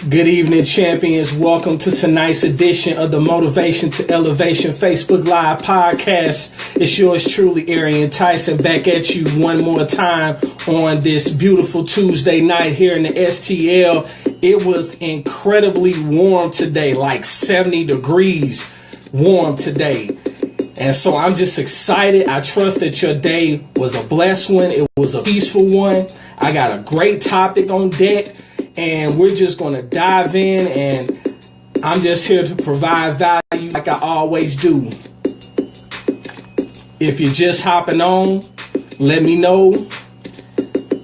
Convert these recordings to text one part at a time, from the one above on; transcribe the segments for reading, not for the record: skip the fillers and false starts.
Good evening, champions. Welcome to tonight's edition of the Motivation to Elevation Facebook Live podcast. It's yours truly, Arian, Tyson, back at you one more time on this beautiful Tuesday night here in the STL. It was incredibly warm today, like 70 degrees warm today. And so I'm just excited. I trust that your day was a blessed one. It was a peaceful one. I got a great topic on deck. And we're just going to dive in, and I'm just here to provide value like I always do. If you're just hopping on, let me know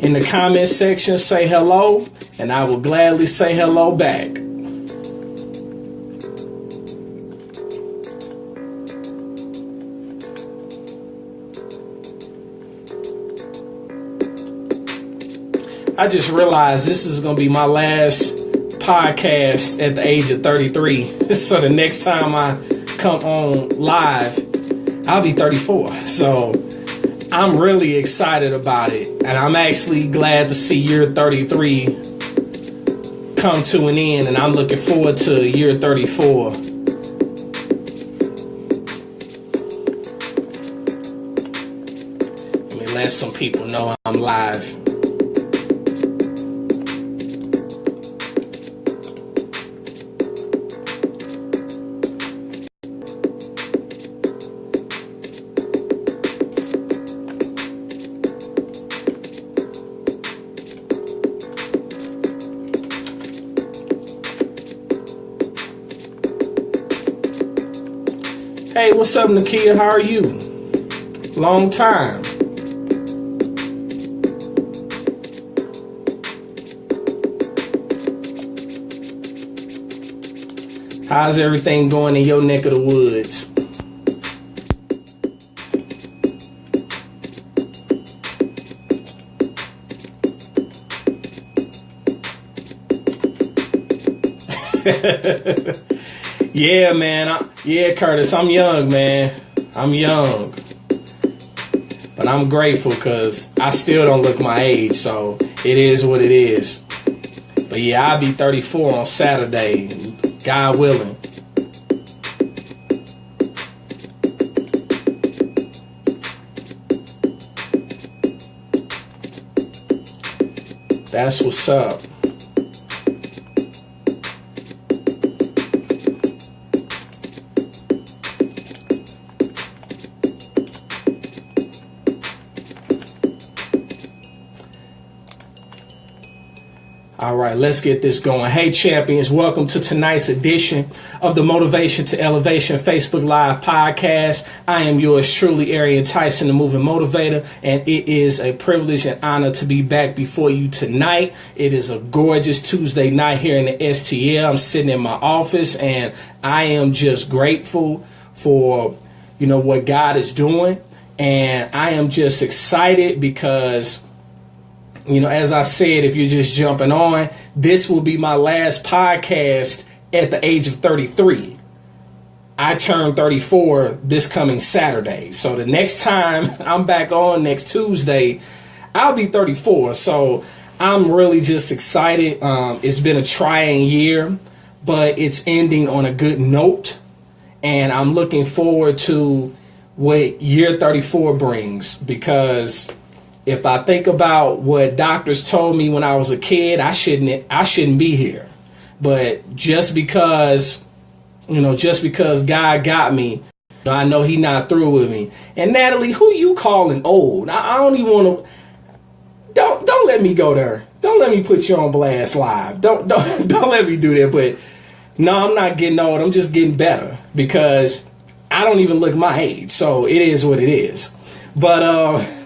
in the comment section, say hello, and I will gladly say hello back. I just realized this is going to be my last podcast at the age of 33. So the next time I come on live, I'll be 34. So I'm really excited about it. And I'm actually glad to see year 33 come to an end. And I'm looking forward to year 34. Let me let some people know I'm live. Hey, what's up, Nakia? How are you? Long time. How's everything going in your neck of the woods? Yeah, man. Yeah, Curtis, I'm young, man. I'm young. But I'm grateful because I still don't look my age, so it is what it is. But yeah, I'll be 34 on Saturday, God willing. That's what's up. All right, let's get this going. Hey, champions, welcome to tonight's edition of the Motivation to Elevation Facebook Live podcast. I am yours truly, Arian, Tyson, the moving motivator, and it is a privilege and honor to be back before you tonight. It is a gorgeous Tuesday night here in the STL. I'm sitting in my office, and I am just grateful for, what God is doing, and I am just excited because as I said, if you're just jumping on, this will be my last podcast at the age of 33. I turn 34 this coming Saturday. So the next time I'm back on next Tuesday, I'll be 34. So I'm really just excited. It's been a trying year, but it's ending on a good note. And I'm looking forward to what year 34 brings, because if I think about what doctors told me when I was a kid, I shouldn't be here. But just because God got me, I know He's not through with me. And Natalie, who you calling old? I don't even want to. Don't let me go there. Don't let me put you on blast live. Don't let me do that. But no, I'm not getting old. I'm just getting better because I don't even look my age. So it is what it is. But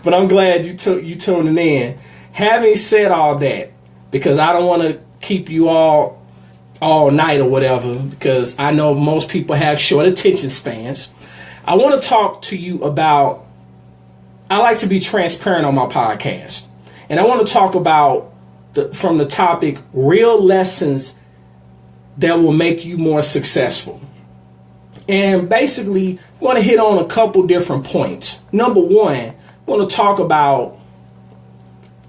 but I'm glad you tuning in. Having said all that, because I don't want to keep you all night or whatever, because I know most people have short attention spans. I want to talk to you about, I like to be transparent on my podcast. And I want to talk about, from the topic, real lessons that will make you more successful. And basically, I'm going to hit on a couple different points. Number one, I want to talk about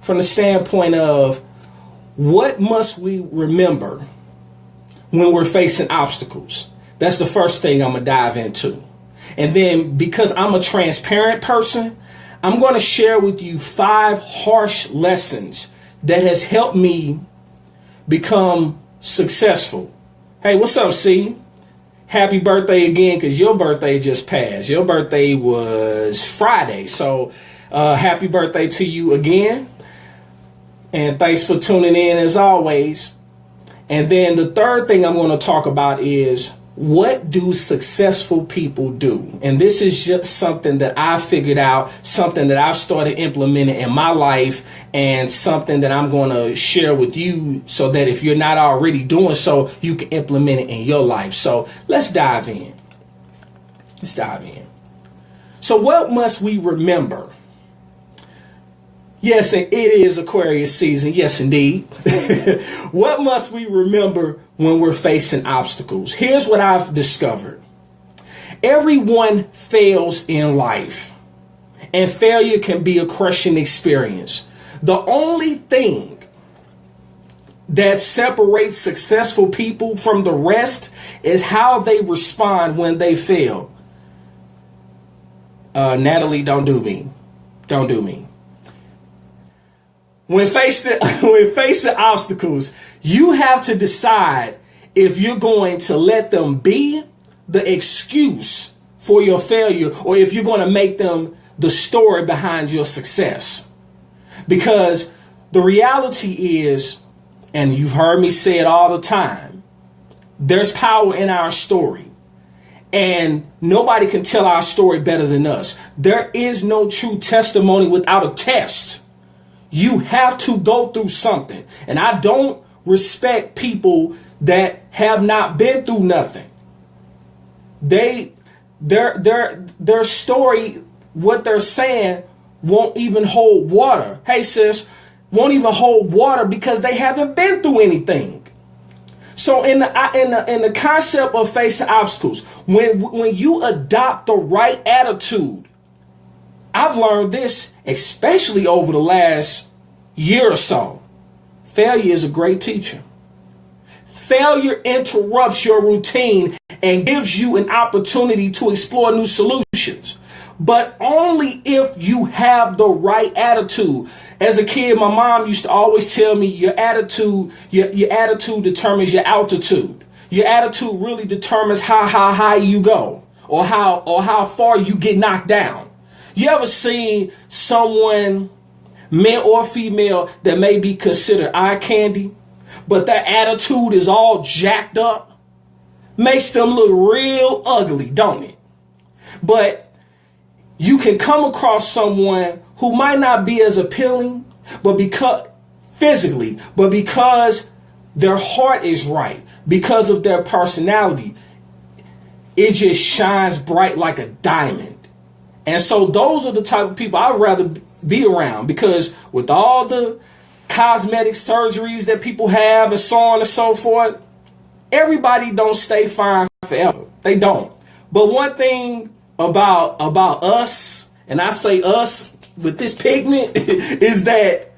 from the standpoint of What must we remember when we're facing obstacles? That's the first thing I'm going to dive into. And then because I'm a transparent person, I'm going to share with you 5 harsh lessons that has helped me become successful. Hey, what's up, C? Happy birthday again, because your birthday just passed. Your birthday was Friday. So happy birthday to you again. And thanks for tuning in as always. And then the third thing I'm going to talk about is, what do successful people do? And this is just something that I figured out, something that I've started implementing in my life, and something that I'm going to share with you so that if you're not already doing so, you can implement it in your life. So let's dive in. So what must we remember? Yes, and it is Aquarius season. Yes, indeed. What must we remember when we're facing obstacles? Here's what I've discovered. Everyone fails in life, and failure can be a crushing experience. The only thing that separates successful people from the rest is how they respond when they fail. Natalie, don't do me. Don't do me. When facing obstacles, you have to decide if you're going to let them be the excuse for your failure, or if you're going to make them the story behind your success. Because the reality is, and you've heard me say it all the time, there's power in our story. And nobody can tell our story better than us. There is no true testimony without a test. You have to go through something. And I don't respect people that have not been through nothing. Their story, what they're saying, won't even hold water. Hey, sis, won't even hold water because they haven't been through anything. So in the concept of facing obstacles, when you adopt the right attitude, I've learned this, especially over the last year or so. Failure is a great teacher. Failure interrupts your routine and gives you an opportunity to explore new solutions, but only if you have the right attitude. As a kid, my mom used to always tell me, your attitude determines your altitude. Your attitude really determines how high you go, or how far you get knocked down. You ever seen someone, male or female, that may be considered eye candy, but their attitude is all jacked up? Makes them look real ugly, don't it? But you can come across someone who might not be as appealing, but because their heart is right, because of their personality, it just shines bright like a diamond. And so those are the type of people I'd rather be around, because with all the cosmetic surgeries that people have and so on and so forth, everybody don't stay fine forever. They don't. But one thing about us, and I say us with this pigment, is that,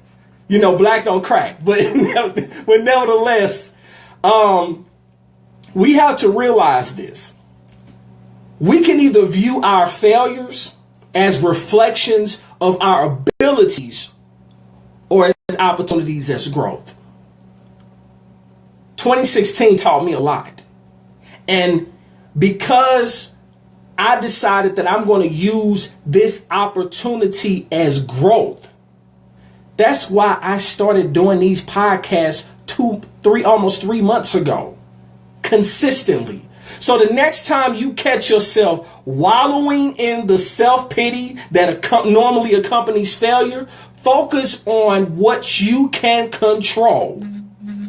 black don't crack. But nevertheless, we have to realize this. We can either view our failures as reflections of our abilities or as opportunities as growth. 2016 taught me a lot. And because I decided that I'm going to use this opportunity as growth, that's why I started doing these podcasts almost 3 months ago, consistently. So the next time you catch yourself wallowing in the self-pity that normally accompanies failure, focus on what you can control,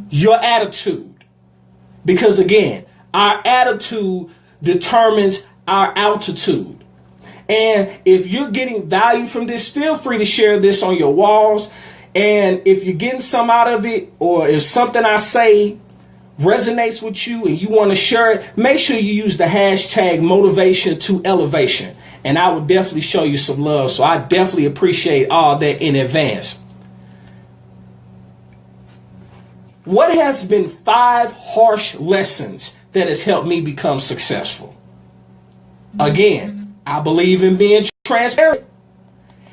your attitude. Because again, our attitude determines our altitude. And if you're getting value from this, feel free to share this on your walls. And if you're getting some out of it, or if something I say resonates with you and you want to share it, make sure you use the hashtag motivation to elevation. And I will definitely show you some love. So I definitely appreciate all that in advance. What has been 5 harsh lessons that has helped me become successful? Again, I believe in being transparent.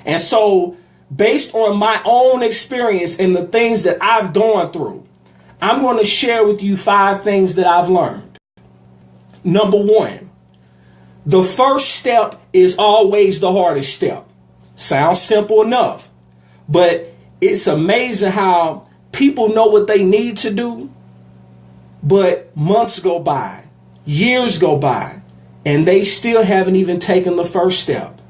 And so, based on my own experience and the things that I've gone through, I'm going to share with you 5 things that I've learned. Number 1, the first step is always the hardest step. Sounds simple enough, but it's amazing how people know what they need to do, but months go by, years go by, and they still haven't even taken the first step.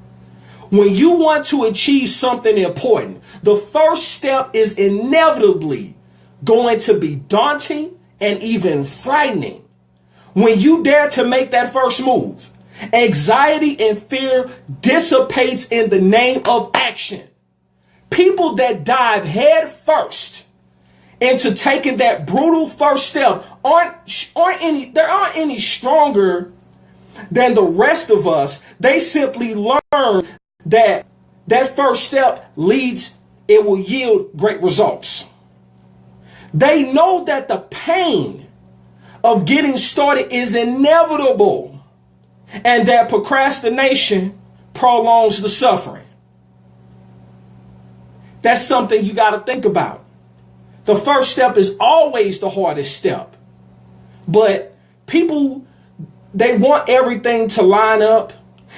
When you want to achieve something important, the first step is inevitably going to be daunting and even frightening. When you dare to make that first move, anxiety and fear dissipates in the name of action. People that dive head first into taking that brutal first step aren't any stronger than the rest of us. They simply learn that first step it will yield great results. They know that the pain of getting started is inevitable and that procrastination prolongs the suffering. That's something you got to think about. The first step is always the hardest step. But people, they want everything to line up.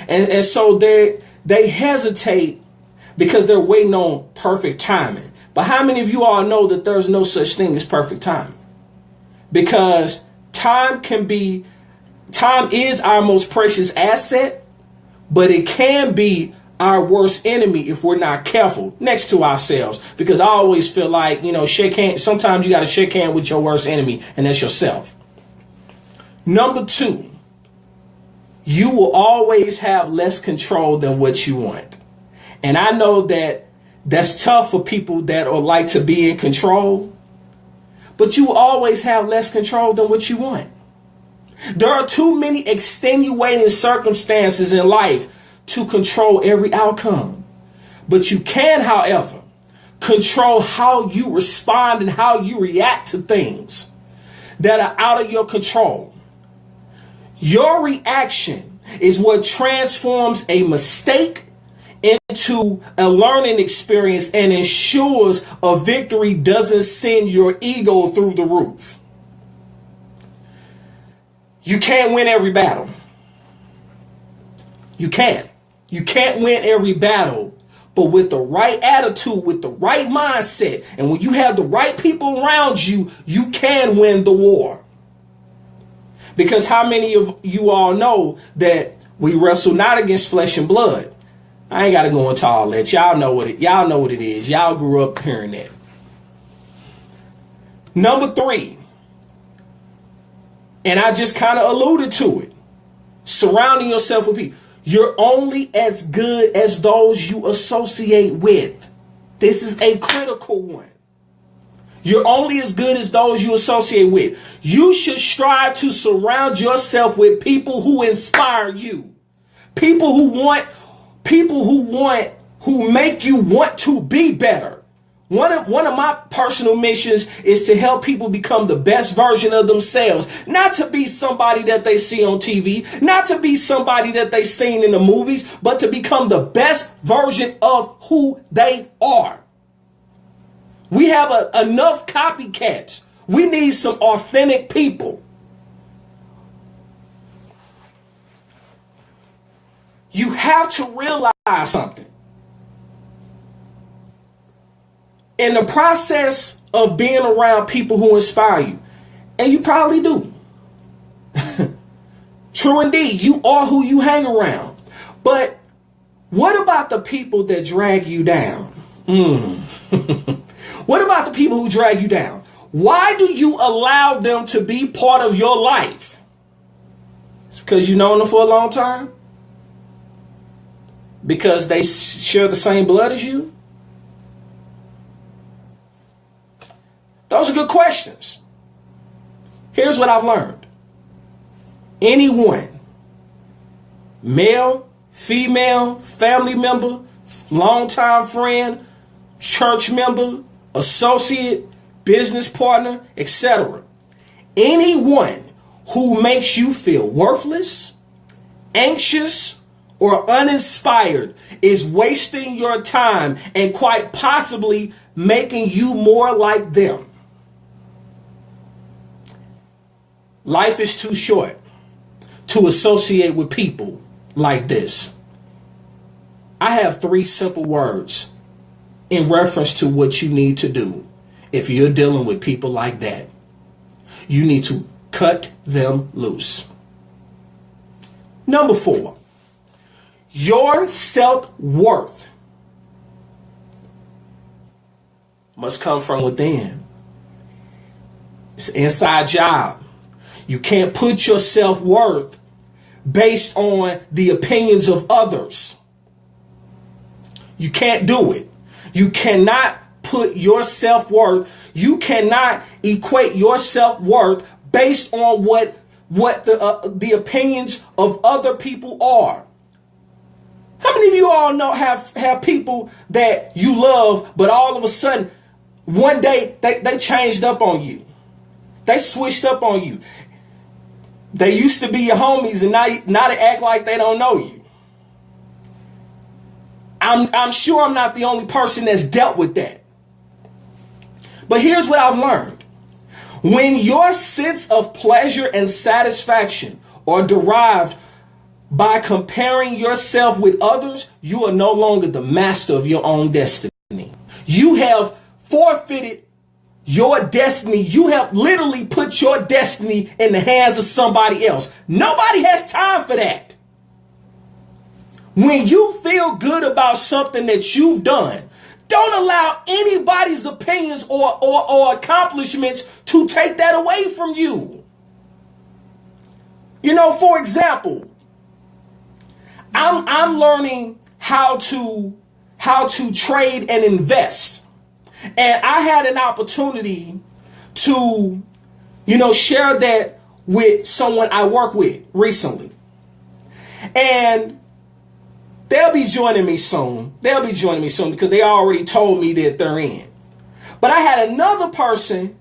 And so they hesitate because they're waiting on perfect timing. But how many of you all know that there's no such thing as perfect timing? Because time is our most precious asset, but it can be our worst enemy if we're not careful next to ourselves. Because I always feel like, shake hands. Sometimes you got to shake hands with your worst enemy, and that's yourself. Number 2, you will always have less control than what you want. And I know that that's tough for people that are like to be in control, but you will always have less control than what you want. There are too many extenuating circumstances in life to control every outcome. But you can, however, control how you respond and how you react to things that are out of your control. Your reaction is what transforms a mistake into a learning experience and ensures a victory doesn't send your ego through the roof. You can't win every battle. You can't. You can't win every battle, but with the right attitude, with the right mindset, and when you have the right people around you, you can win the war. Because how many of you all know that we wrestle not against flesh and blood? I ain't got to go into all that. Y'all know what it is. Y'all grew up hearing that. Number 3, and I just kind of alluded to it, surrounding yourself with people. You're only as good as those you associate with. This is a critical one. You're only as good as those you associate with. You should strive to surround yourself with people who inspire you. People who make you want to be better. One of my personal missions is to help people become the best version of themselves. Not to be somebody that they see on TV, not to be somebody that they've seen in the movies, but to become the best version of who they are. We have enough copycats. We need some authentic people. You have to realize something. In the process of being around people who inspire you, and you probably do. True indeed, you are who you hang around. But what about the people that drag you down? What about the people who drag you down? Why do you allow them to be part of your life? It's because you've known them for a long time? Because they share the same blood as you? Those are good questions. Here's what I've learned. Anyone, male, female, family member, longtime friend, church member, associate, business partner, etc. Anyone who makes you feel worthless, anxious, or uninspired is wasting your time and quite possibly making you more like them. Life is too short to associate with people like this. I have 3 simple words in reference to what you need to do if you're dealing with people like that. You need to cut them loose. Number 4, your self-worth must come from within. It's an inside job. You can't put your self-worth based on the opinions of others. You can't do it. You cannot put your self-worth, you cannot equate your self-worth based on what the opinions of other people are. How many of you all know have people that you love, but all of a sudden, one day they changed up on you. They switched up on you. They used to be your homies, and now they act like they don't know you. I'm sure I'm not the only person that's dealt with that. But here's what I've learned. When your sense of pleasure and satisfaction are derived by comparing yourself with others, you are no longer the master of your own destiny. You have forfeited your destiny. You have literally put your destiny in the hands of somebody else. Nobody has time for that. When you feel good about something that you've done, don't allow anybody's opinions or accomplishments to take that away from you. You know, for example, I'm learning how to trade and invest. And I had an opportunity to, share that with someone I work with recently. And they'll be joining me soon. Because they already told me that they're in. But I had another person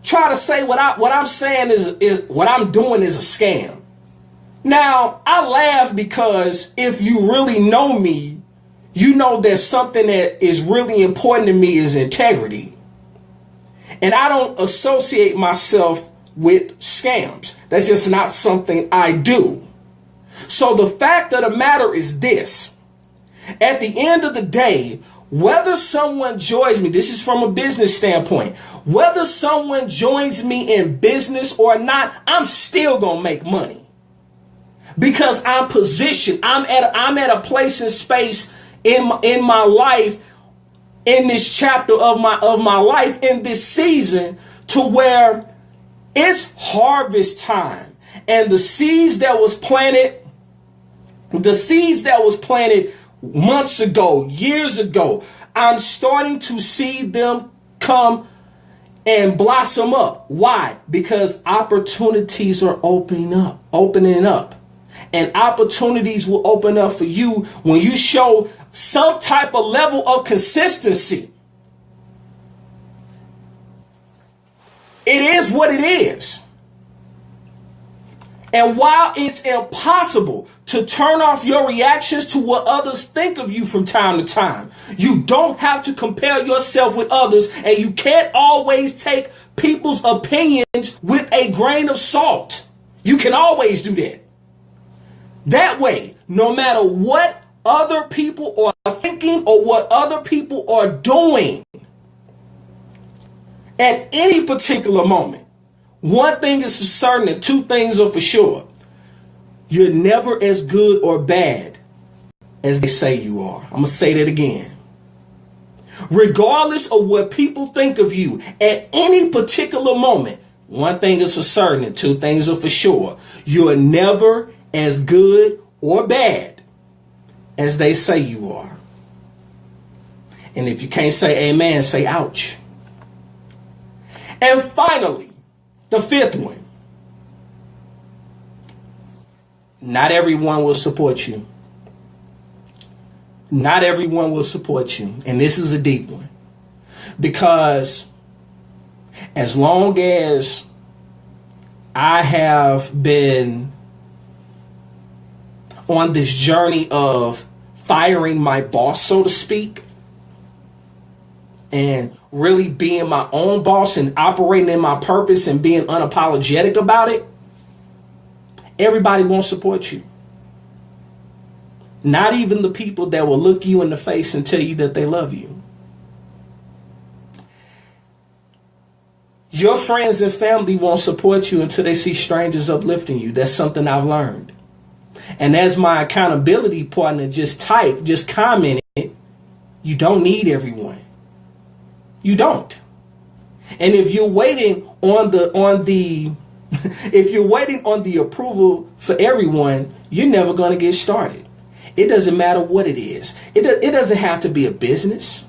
try to say what I'm saying is what I'm doing is a scam. Now, I laugh because if you really know me, you know that something that is really important to me is integrity. And I don't associate myself with scams. That's just not something I do. So the fact of the matter is this. At the end of the day, whether someone joins me, this is from a business standpoint, whether someone joins me in business or not, I'm still going to make money. Because I'm positioned, I'm at a place and space in my life, in this chapter of my life, in this season, to where it's harvest time, and the seeds that was planted months ago, years ago, I'm starting to see them come and blossom up. Why? Because opportunities are opening up. And opportunities will open up for you when you show some type of level of consistency. It is what it is. And while it's impossible to turn off your reactions to what others think of you from time to time, you don't have to compare yourself with others, and you can't always take people's opinions with a grain of salt. You can always do that. That way, no matter what other people are thinking or what other people are doing at any particular moment, one thing is for certain and 2 things are for sure. You're never as good or bad as they say you are. I'm going to say that again. Regardless of what people think of you at any particular moment, one thing is for certain and 2 things are for sure. You're never as good or bad as they say you are. And if you can't say amen, say ouch. And finally, the 5th one. Not everyone will support you. Not everyone will support you. And this is a deep one. Because As long as I have been on this journey of firing my boss, so to speak, and really being my own boss and operating in my purpose and being unapologetic about it, everybody won't support you. Not even the people that will look you in the face and tell you that they love you. Your friends and family won't support you until they see strangers uplifting you. That's something I've learned. And as my accountability partner just commented, you don't need everyone. You don't. And if you're waiting on the if you're waiting on the approval for everyone, you're never going to get started. It doesn't matter what it is. It doesn't have to be a business.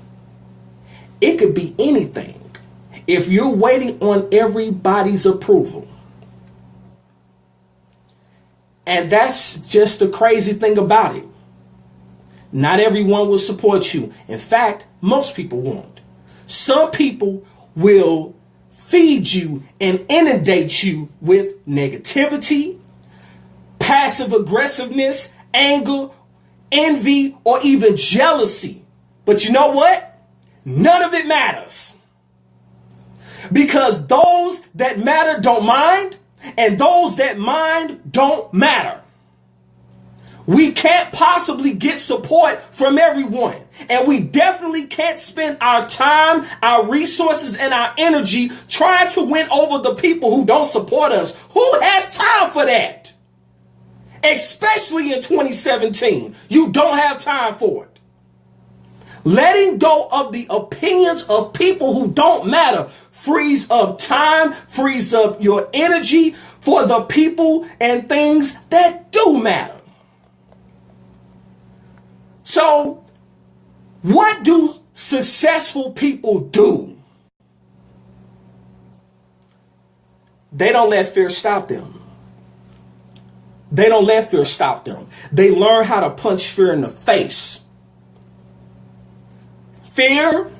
It could be anything. If you're waiting on everybody's approval, and that's just the crazy thing about it. Not everyone will support you. In fact, most people won't. Some people will feed you and inundate you with negativity, passive aggressiveness, anger, envy, or even jealousy. But you know what? None of it matters. Because those that matter don't mind, and those that mind don't matter. We can't possibly get support from everyone. And we definitely can't spend our time, our resources, and our energy trying to win over the people who don't support us. Who has time for that? Especially in 2017. You don't have time for it. Letting go of the opinions of people who don't matter frees up time, frees up your energy for the people and things that do matter. So, what do successful people do? They don't let fear stop them. They don't let fear stop them. They learn how to punch fear in the face. Fear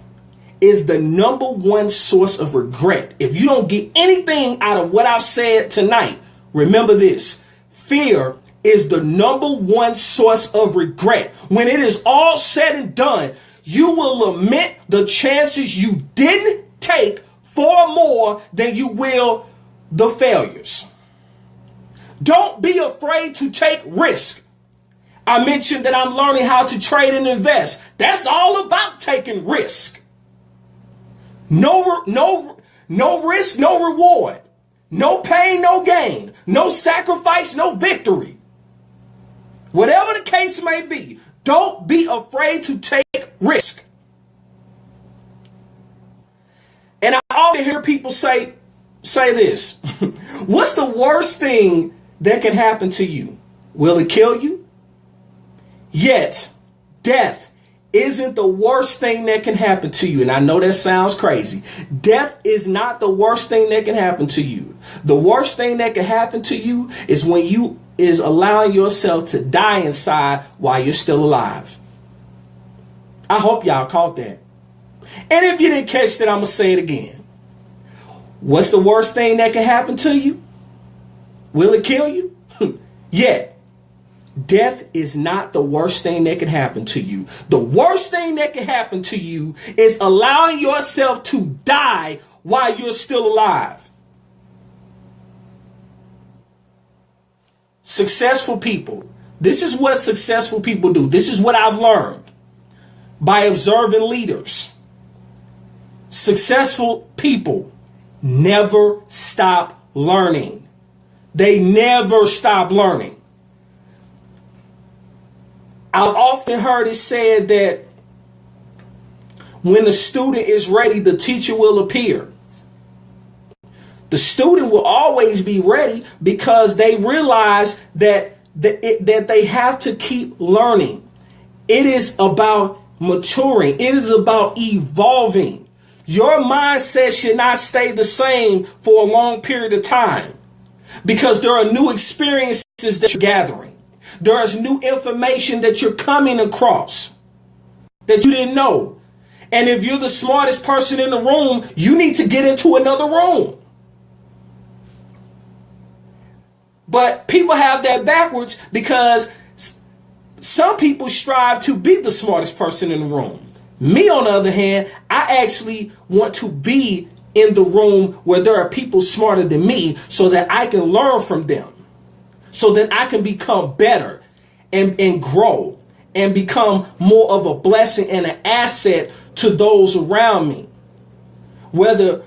is the number one source of regret. If you don't get anything out of what I've said tonight, remember this. Fear is the number one source of regret. When it is all said and done, you will lament the chances you didn't take far more than you will the failures. Don't be afraid to take risk. I mentioned that I'm learning how to trade and invest. That's all about taking risk. No risk, no reward. No pain, no gain. No sacrifice, no victory. Whatever the case may be, don't be afraid to take risk. And I often hear people say this. What's the worst thing that can happen to you? Will it kill you? Yet, death isn't the worst thing that can happen to you. And I know that sounds crazy. Death is not the worst thing that can happen to you. The worst thing that can happen to you is when you is allowing yourself to die inside while you're still alive. I hope y'all caught that. And if you didn't catch that, I'm going to say it again. What's the worst thing that can happen to you? Will it kill you? Yet. Death is not the worst thing that can happen to you. The worst thing that can happen to you is allowing yourself to die while you're still alive. Successful people. This is what successful people do. This is what I've learned by observing leaders. Successful people never stop learning. They never stop learning. I've often heard it said that when the student is ready, the teacher will appear. The student will always be ready because they realize that they have to keep learning. It is about maturing. It is about evolving. Your mindset should not stay the same for a long period of time because there are new experiences that you're gathering. There is new information that you're coming across that you didn't know. And if you're the smartest person in the room, you need to get into another room. But people have that backwards because some people strive to be the smartest person in the room. Me, on the other hand, I actually want to be in the room where there are people smarter than me so that I can learn from them, so that I can become better and grow and become more of a blessing and an asset to those around me. Whether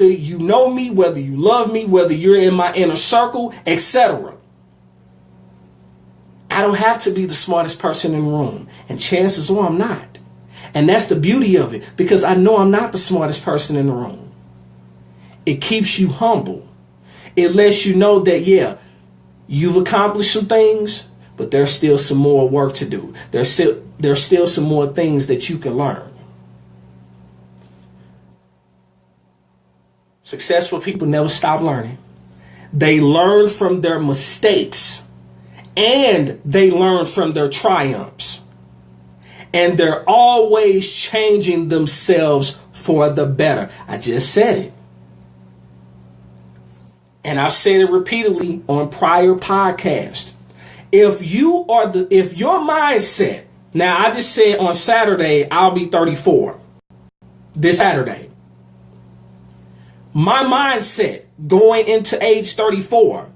you know me, whether you love me, whether you're in my inner circle, etc. I don't have to be the smartest person in the room. And chances are I'm not. And that's the beauty of it, because I know I'm not the smartest person in the room. It keeps you humble. It lets you know that, yeah, you've accomplished some things, but there's still some more work to do. There's still some more things that you can learn. Successful people never stop learning. They learn from their mistakes and they learn from their triumphs. And they're always changing themselves for the better. I just said it. And I've said it repeatedly on prior podcasts. If your mindset, now I just said on Saturday, I'll be 34. This Saturday. My mindset going into age 34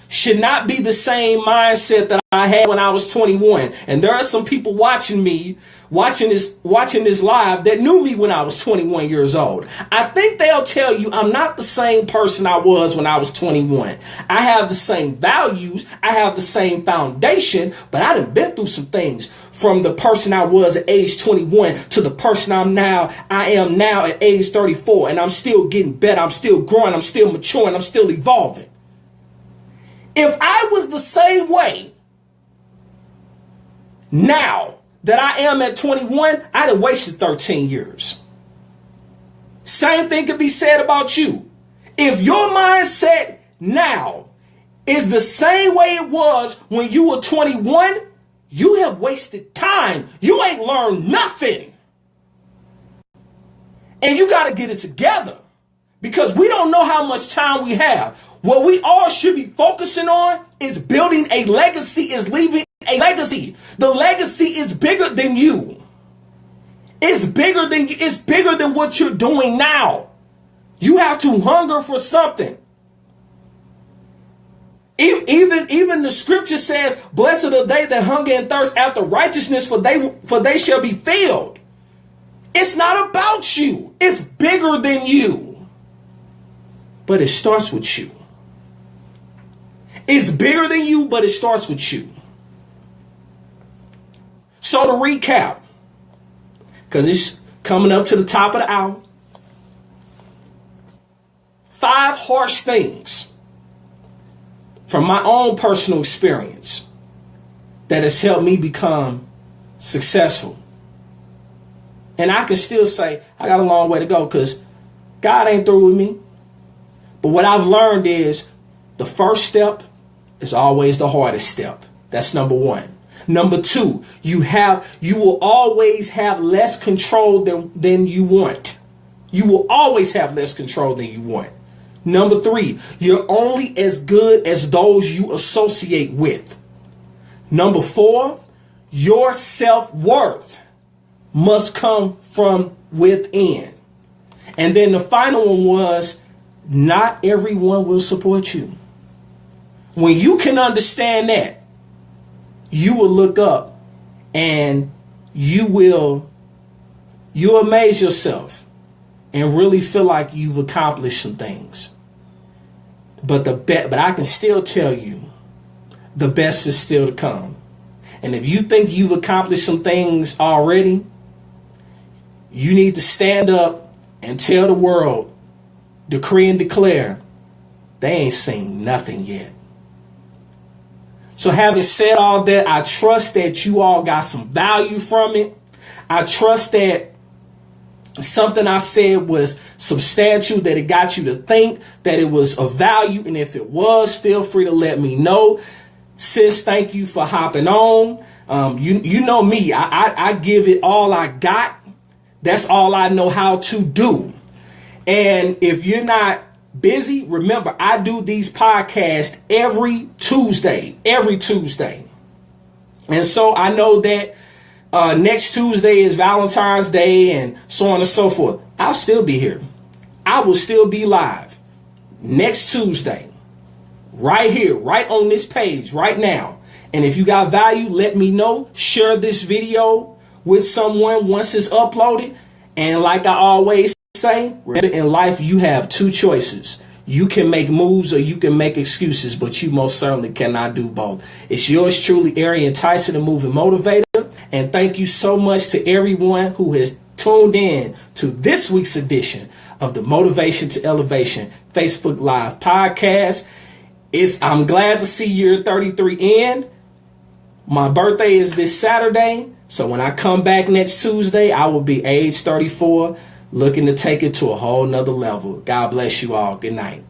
should not be the same mindset that I had when I was 21. And there are some people watching me, watching this live that knew me when I was 21 years old. I think they'll tell you I'm not the same person I was when I was 21. I have the same values. I have the same foundation, but I done been through some things from the person I was at age 21 to the person I am now at age 34. And I'm still getting better. I'm still growing. I'm still maturing. I'm still evolving. If I was the same way now that I am at 21, I'd have wasted 13 years. Same thing could be said about you. If your mindset now is the same way it was when you were 21, you have wasted time. You ain't learned nothing. And you got to get it together, because we don't know how much time we have. What we all should be focusing on is building a legacy, is leaving a legacy. The legacy is bigger than you. It's bigger than you. It's bigger than what you're doing now. You have to hunger for something. Even the scripture says, blessed are they that hunger and thirst after righteousness, for they shall be filled. It's not about you. It's bigger than you. But it starts with you. It's bigger than you, but it starts with you. So to recap, because it's coming up to the top of the hour, 5 harsh things from my own personal experience that has helped me become successful. And I can still say I got a long way to go, because God ain't through with me. But what I've learned is the first step is always the hardest step. That's number 1. Number 2, you will always have less control than you want. You will always have less control than you want. Number 3, you're only as good as those you associate with. Number 4, your self-worth must come from within. And then the final one was, not everyone will support you. When you can understand that, you will look up and you'll amaze yourself and really feel like you've accomplished some things. But I can still tell you, the best is still to come. And if you think you've accomplished some things already, you need to stand up and tell the world, decree and declare, they ain't seen nothing yet. So having said all that, I trust that you all got some value from it. I trust that something I said was substantial, that it got you to think, that it was of value. And if it was, feel free to let me know. Sis, thank you for hopping on. You know me, I give it all I got That's all I know how to do. And if you're not busy, remember, I do these podcasts every Tuesday. And so I know that next Tuesday is Valentine's Day and so on and so forth. I'll still be here. I will still be live next Tuesday, right here, right on this page, right now. And if you got value, let me know. Share this video with someone once it's uploaded. And like I always say, in life, you have two choices. You can make moves or you can make excuses, but you most certainly cannot do both. It's yours truly, Arian, Tyson, the Moving Motivator. And thank you so much to everyone who has tuned in to this week's edition of the Motivation to Elevation Facebook Live podcast. I'm glad to see you're 33 in. My birthday is this Saturday. So when I come back next Tuesday, I will be age 34, looking to take it to a whole nother level. God bless you all. Good night.